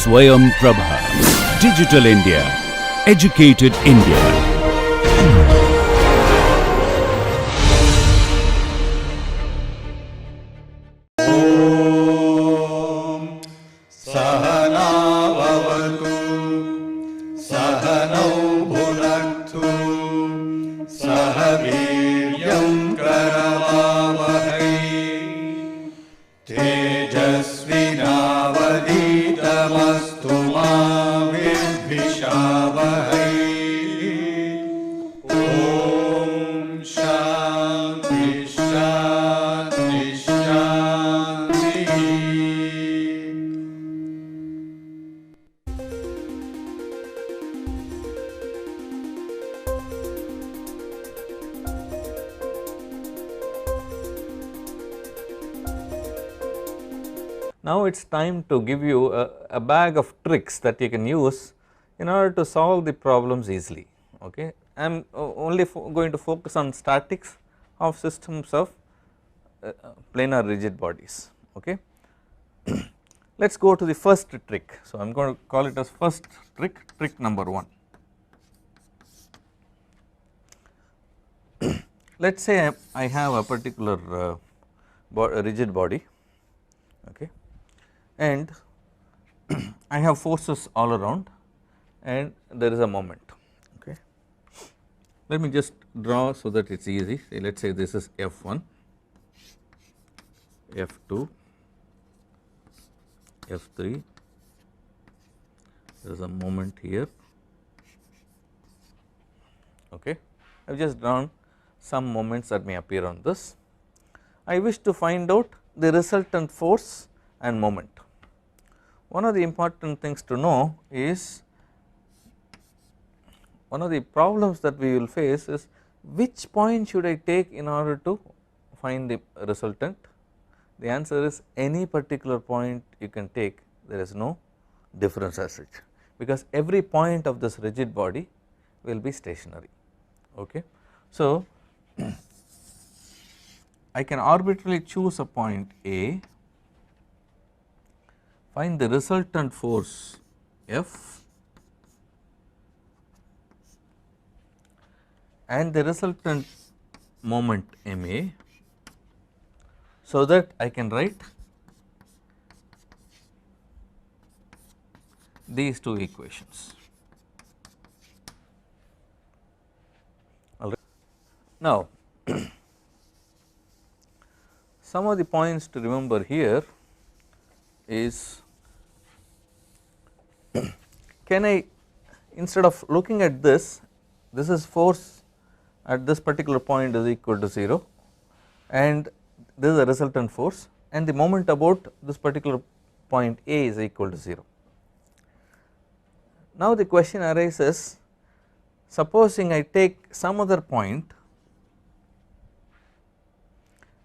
Swayam Prabha. Digital India. Educated India. तेजस्विनावधीतमस्तु मा विद्विषावहै। ॐ शान्ति शान्ति शान्तिः। Now it is time to give you a bag of tricks that you can use in order to solve the problems easily. Okay, I am only going to focus on statics of systems of planar rigid bodies. Okay, let us go to the first trick. So I am going to call it as first trick, trick number 1. Let us say I have a particular rigid body. Okay, and I have forces all around and there is a moment. Okay, let me just draw so that it is easy. Let us say this is F1, F2, F3, there is a moment here. Okay, I have just drawn some moments that may appear on this. I wish to find out the resultant force and moment. One of the important things to know is, one of the problems that we will face is which point should I take in order to find the resultant. The answer is any particular point you can take, there is no difference as such, because every point of this rigid body will be stationary. Okay, so I can arbitrarily choose a point A, find the resultant force F and the resultant moment Ma, so that I can write these two equations. Alright. Now some of the points to remember here is, can I, instead of looking at this is force at this particular point is equal to 0 and this is a resultant force, and the moment about this particular point A is equal to 0. Now the question arises, supposing I take some other point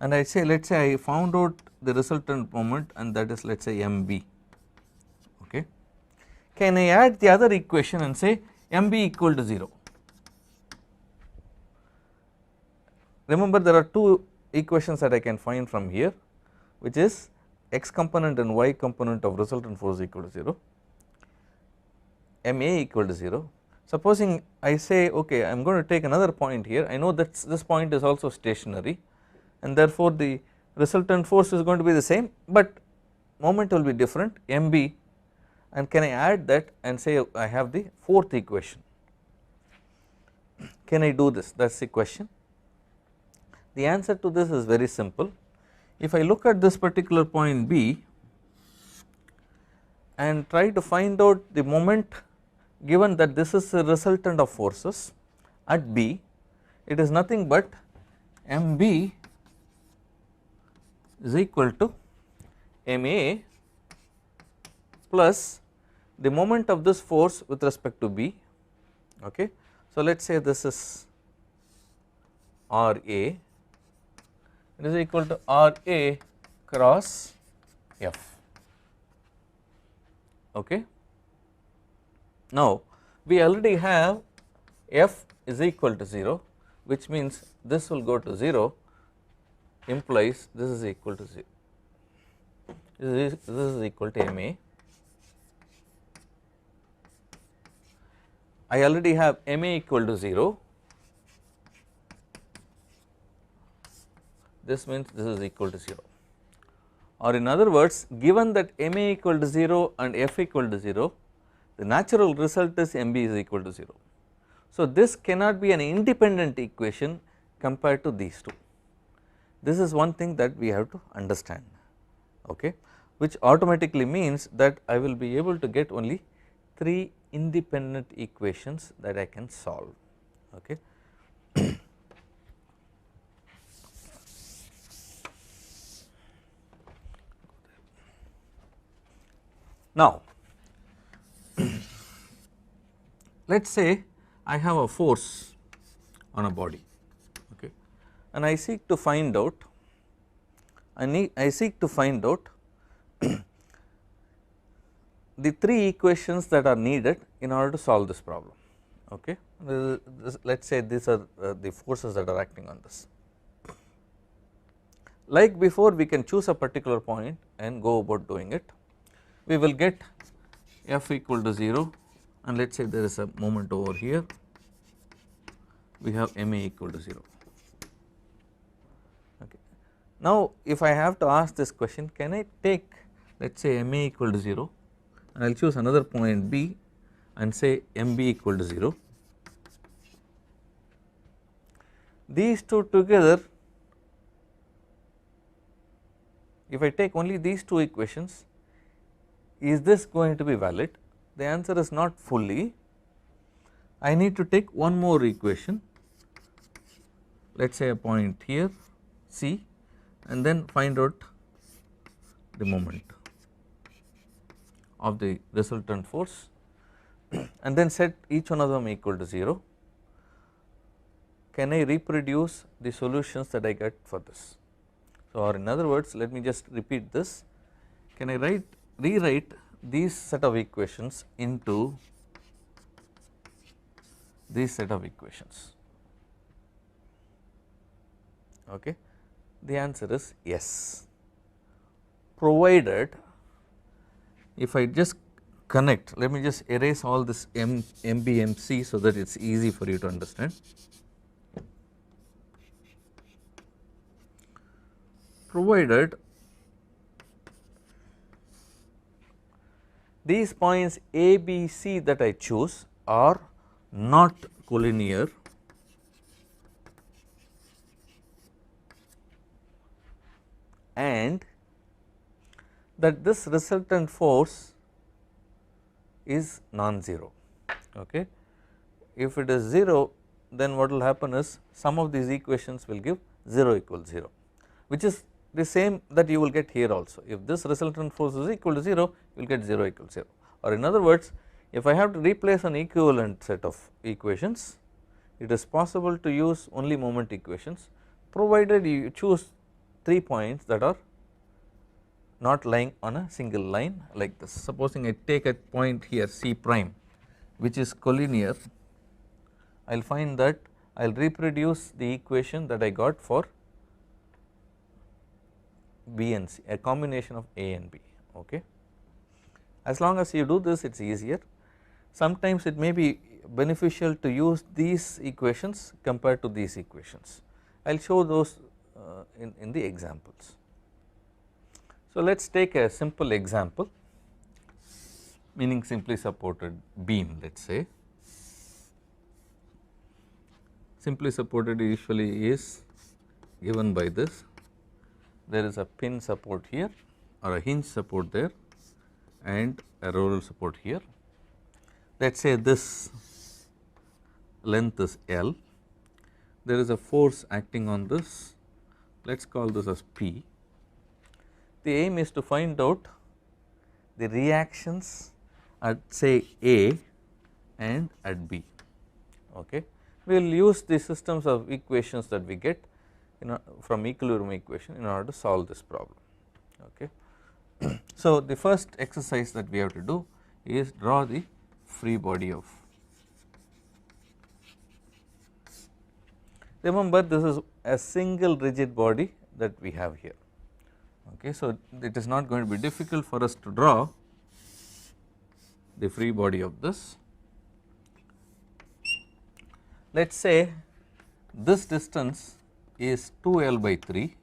and I say, let us say I found out the resultant moment and that is, let us say MB. Okay, can I add the other equation and say MB equal to 0? Remember, there are two equations that I can find from here, which is x component and y component of resultant force equal to 0, Ma equal to 0. Supposing I say, okay, I am going to take another point here, I know that this point is also stationary and therefore the resultant force is going to be the same, but moment will be different, MB, and can I add that and say I have the fourth equation? Can I do this? That is the question. The answer to this is very simple. If I look at this particular point B and try to find out the moment, given that this is the resultant of forces at B, it is nothing but MB is equal to Ma plus the moment of this force with respect to B. Okay, so let us say this is Ra, it is equal to Ra cross F. Okay, now we already have F is equal to 0, which means this will go to 0, implies this is equal to 0, this is equal to Ma. I already have ma equal to 0, this means this is equal to 0, or in other words given that ma equal to 0 and f equal to 0, the natural result is mb is equal to 0. So this cannot be an independent equation compared to these two. This is one thing that we have to understand, okay, which automatically means that I will be able to get only 3 independent equations that I can solve, okay. Now let us say I have a force on a body, okay, and I seek to find out the 3 equations that are needed in order to solve this problem, okay. Let us say these are the forces that are acting on this. Like before, we can choose a particular point and go about doing it. We will get f equal to 0, and let us say there is a moment over here, we have ma equal to 0, okay. Now if I have to ask this question, can I take let us say ma equal to 0 and I will choose another point b and say mb equal to 0. These two together, if I take only these two equations, is this going to be valid? The answer is not fully. I need to take one more equation, let us say a point here C, and then find out the moment of the resultant force and then set each one of them equal to 0. Can I reproduce the solutions that I get for this? So, or in other words, let me just repeat this, can I rewrite these set of equations into these set of equations, okay. The answer is yes, provided if I just connect, let me just erase all this MB, MC so that it is easy for you to understand. Provided these points A, B, C that I choose are not collinear and that this resultant force is non-zero, okay. If it is 0, then what will happen is some of these equations will give 0 equals 0, which is the same that you will get here also. If this resultant force is equal to 0, you will get 0 equals 0, or in other words, if I have to replace an equivalent set of equations, it is possible to use only moment equations, provided you choose 3 points that are not lying on a single line like this. Supposing I take a point here C prime which is collinear, I will find that I will reproduce the equation that I got for B and C, a combination of A and B, okay. As long as you do this, it is easier. Sometimes it may be beneficial to use these equations compared to these equations. I will show those in the examples. So let us take a simple example, meaning simply supported beam, let us say. Simply supported usually is given by this, there is a pin support here or a hinge support there and a roller support here. Let us say this length is L, there is a force acting on this, let us call this as P. The aim is to find out the reactions at say A and at B, okay. We will use the systems of equations that we get from equilibrium equation in order to solve this problem, okay. So the first exercise that we have to do is draw the free body of, remember this is a single rigid body that we have here, okay. So it is not going to be difficult for us to draw the free body of this. let us say this distance is 2L by 3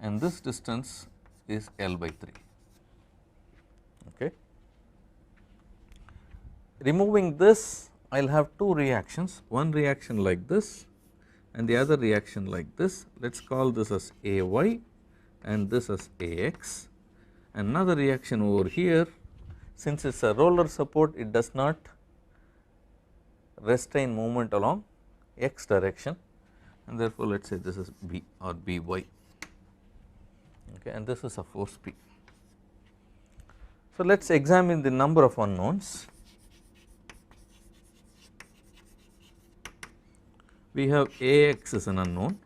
and this distance is L by 3. Okay. Removing this, I will have two reactions, one reaction like this and the other reaction like this. Let us call this as AY and this as AX. Another reaction over here, since it is a roller support, it does not restrain movement along x direction, and therefore let us say this is B or By, okay, and this is a force P. So let us examine the number of unknowns. We have Ax is an unknown,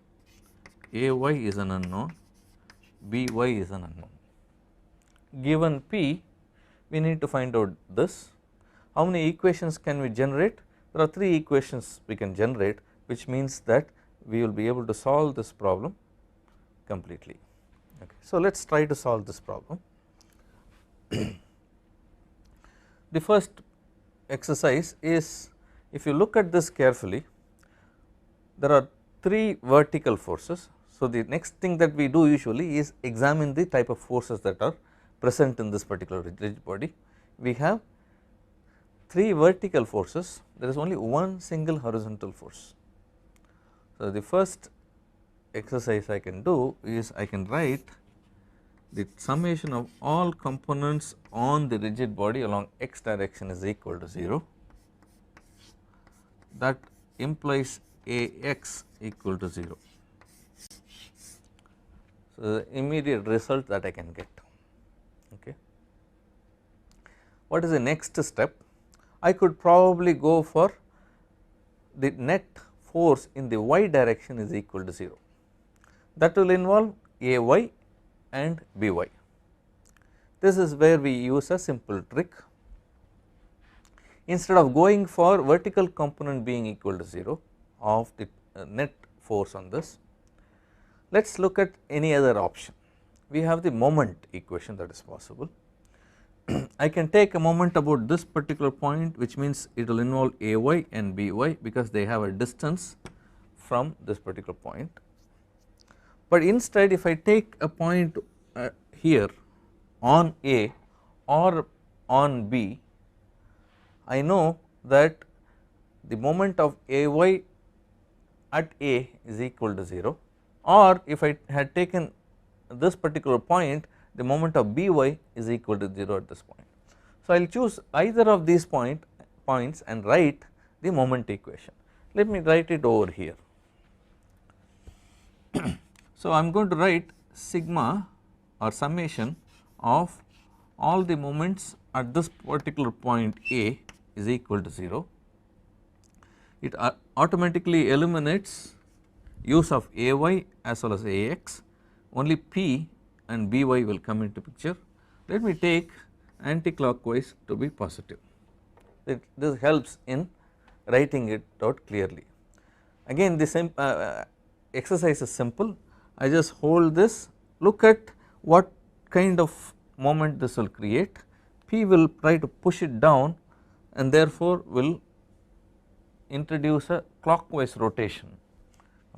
Ay is an unknown, By is an unknown. Given P, we need to find out this. How many equations can we generate? There are 3 equations we can generate, which means that we will be able to solve this problem completely. Okay. So let us try to solve this problem. The first exercise is, if you look at this carefully, there are 3 vertical forces. So the next thing that we do usually is examine the type of forces that are present in this particular rigid body. We have 3 vertical forces, there is only one single horizontal force. So the first exercise I can do is I can write the summation of all components on the rigid body along x direction is equal to 0. That implies Ax equal to 0. So the immediate result that I can get. Okay. What is the next step? I could probably go for the net force in the y direction is equal to 0. That will involve Ay and By. This is where we use a simple trick. Instead of going for vertical component being equal to 0 of the net force on this, let us look at any other option. We have the moment equation that is possible. I can take a moment about this particular point, which means it will involve Ay and By because they have a distance from this particular point. But instead, if I take a point here on A or on B, I know that the moment of Ay at A is equal to 0, or if I had taken this particular point, the moment of By is equal to 0 at this point. So I will choose either of these points and write the moment equation. Let me write it over here. So I am going to write sigma or summation of all the moments at this particular point A is equal to 0. It automatically eliminates use of Ay as well as Ax, only P and By will come into picture. Let me take anti-clockwise to be positive. This helps in writing it out clearly. Again, the same exercise is simple. I just hold this, look at what kind of moment this will create. P will try to push it down and therefore will introduce a clockwise rotation.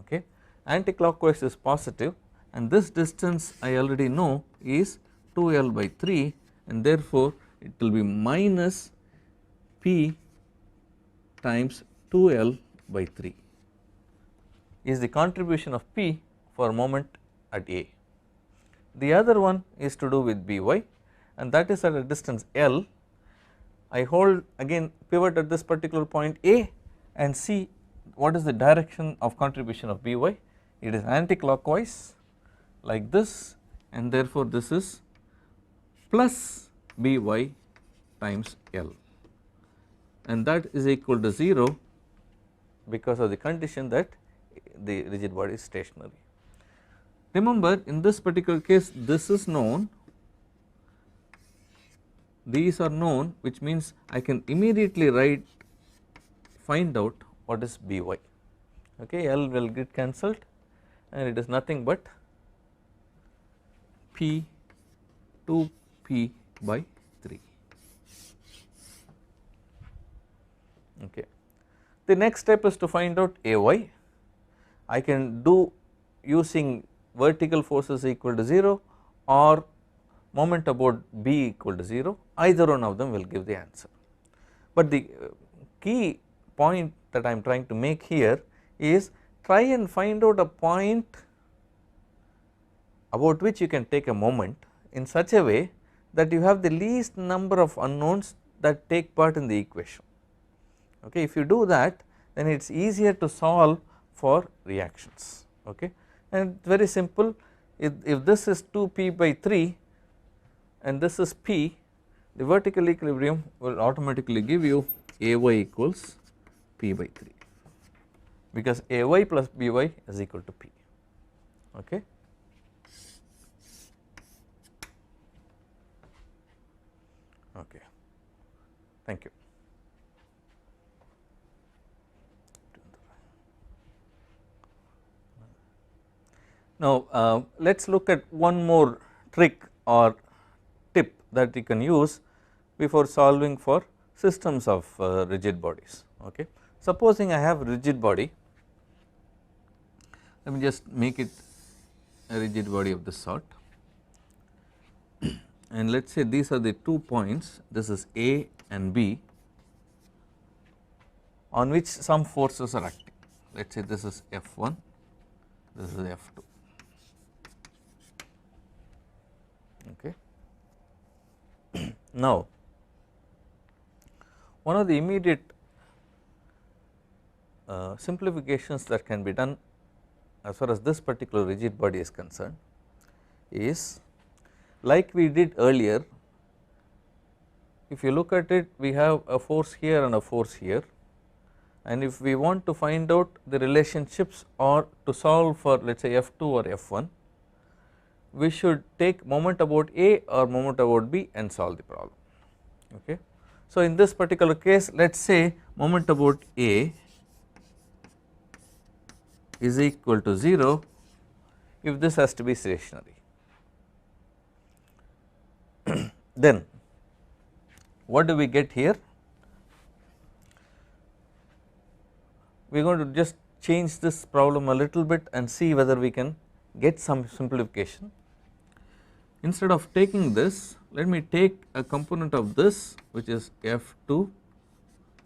Okay. Anti-clockwise is positive, and this distance I already know is 2L by 3, and therefore it will be minus P times 2L by 3 is the contribution of P for moment at A. The other one is to do with By, and that is at a distance L. I hold again pivot at this particular point A and see what is the direction of contribution of By. It is anti-clockwise like this, and therefore this is plus By times L, and that is equal to 0 because of the condition that the rigid body is stationary. Remember, in this particular case this is known, these are known, which means I can immediately find out what is By. Okay, L will get cancelled and it is nothing but P 2P by 3. Okay. The next step is to find out Ay. I can do using vertical forces equal to 0 or moment about B equal to 0, either one of them will give the answer. But the key point that I am trying to make here is try and find out a point about which you can take a moment in such a way that you have the least number of unknowns that take part in the equation. Okay, if you do that, then it is easier to solve for reactions. Okay, and very simple, if this is 2p by 3 and this is p, the vertical equilibrium will automatically give you Ay equals p by 3, because Ay plus By is equal to p. Okay. Okay, thank you. Now let us look at one more trick or tip that you can use before solving for systems of rigid bodies. Okay. Supposing I have a rigid body, let me just make it a rigid body of this sort, and let us say these are the 2 points, this is A and B, on which some forces are acting. Let us say this is F1, this is F2. Okay. Now one of the immediate simplifications that can be done as far as this particular rigid body is concerned is, like we did earlier, if you look at it, we have a force here and a force here, and if we want to find out the relationships or to solve for, let us say F2 or F1, we should take moment about A or moment about B and solve the problem. Okay. So in this particular case, let us say moment about A is equal to 0 if this has to be stationary. Then what do we get here? We are going to just change this problem a little bit and see whether we can get some simplification. Instead of taking this, let me take a component of this, which is F2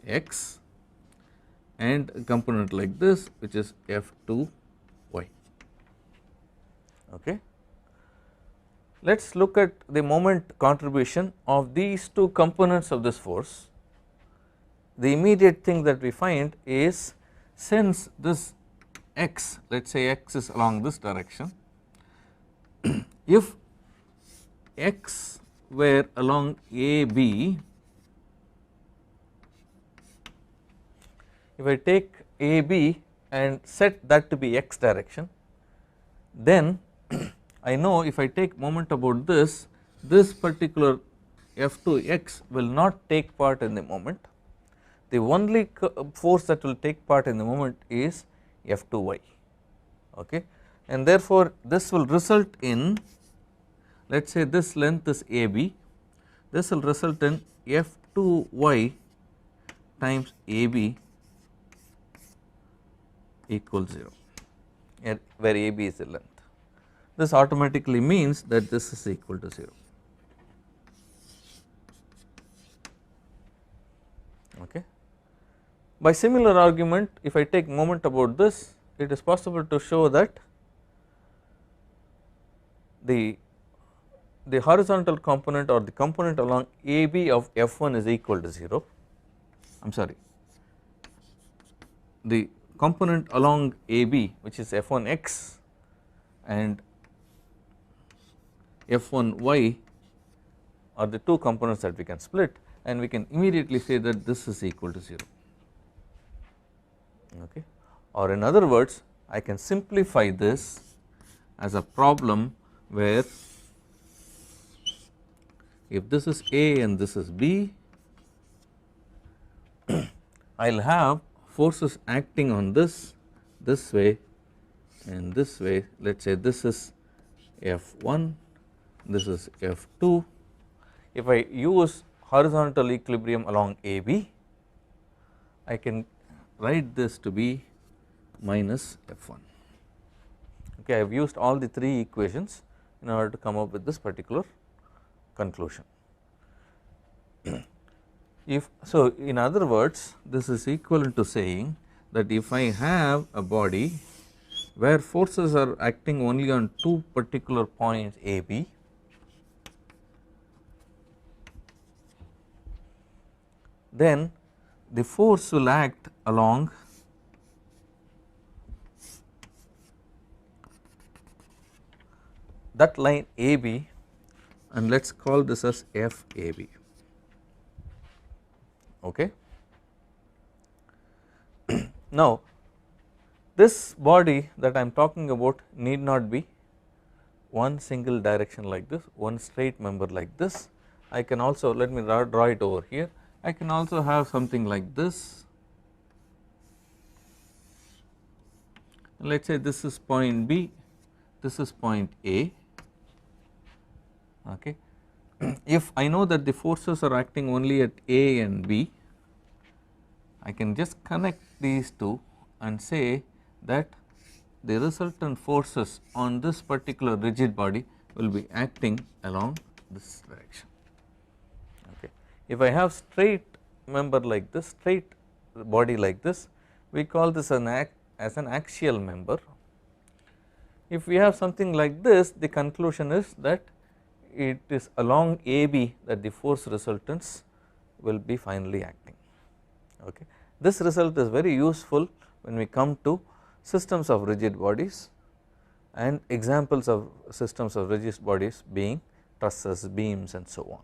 x, and a component like this, which is F2 y. Okay. Let us look at the moment contribution of these 2 components of this force. The immediate thing that we find is, since this x, let us say x is along this direction, if x were along AB, if I take AB and set that to be x direction, then I know if I take moment about this, this particular F2x will not take part in the moment. The only force that will take part in the moment is F2y. Okay. And therefore this will result in, let us say this length is AB, this will result in F2y times AB equals 0, where AB is the length. This automatically means that this is equal to 0. Okay. By similar argument, if I take moment about this, it is possible to show that the horizontal component or the component along AB of F1 is equal to 0. I am sorry, the component along AB, which is F1x and F1y, are the 2 components that we can split, and we can immediately say that this is equal to 0. Okay. Or in other words, I can simplify this as a problem where if this is A and this is B, I will have forces acting on this way and this way. Let us say this is F1, this is F2. If I use horizontal equilibrium along AB, I can write this to be minus F1. Okay, I have used all the 3 equations in order to come up with this particular conclusion. If so, in other words, this is equivalent to saying that if I have a body where forces are acting only on 2 particular points A, B, then the force will act along that line AB, and let us call this as FAB. Okay. Now, this body that I am talking about need not be one single direction like this, one straight member like this. I can also, let me draw it over here, I can also have something like this. Let us say this is point B, this is point A. Okay. If I know that the forces are acting only at A and B, I can just connect these two and say that the resultant forces on this particular rigid body will be acting along this direction. Okay. If I have straight member like this, straight body like this, we call this as an axial member. If we have something like this, the conclusion is that it is along AB that the force resultants will be finally acting. Okay. This result is very useful when we come to systems of rigid bodies and examples of systems of rigid bodies being trusses, beams and so on.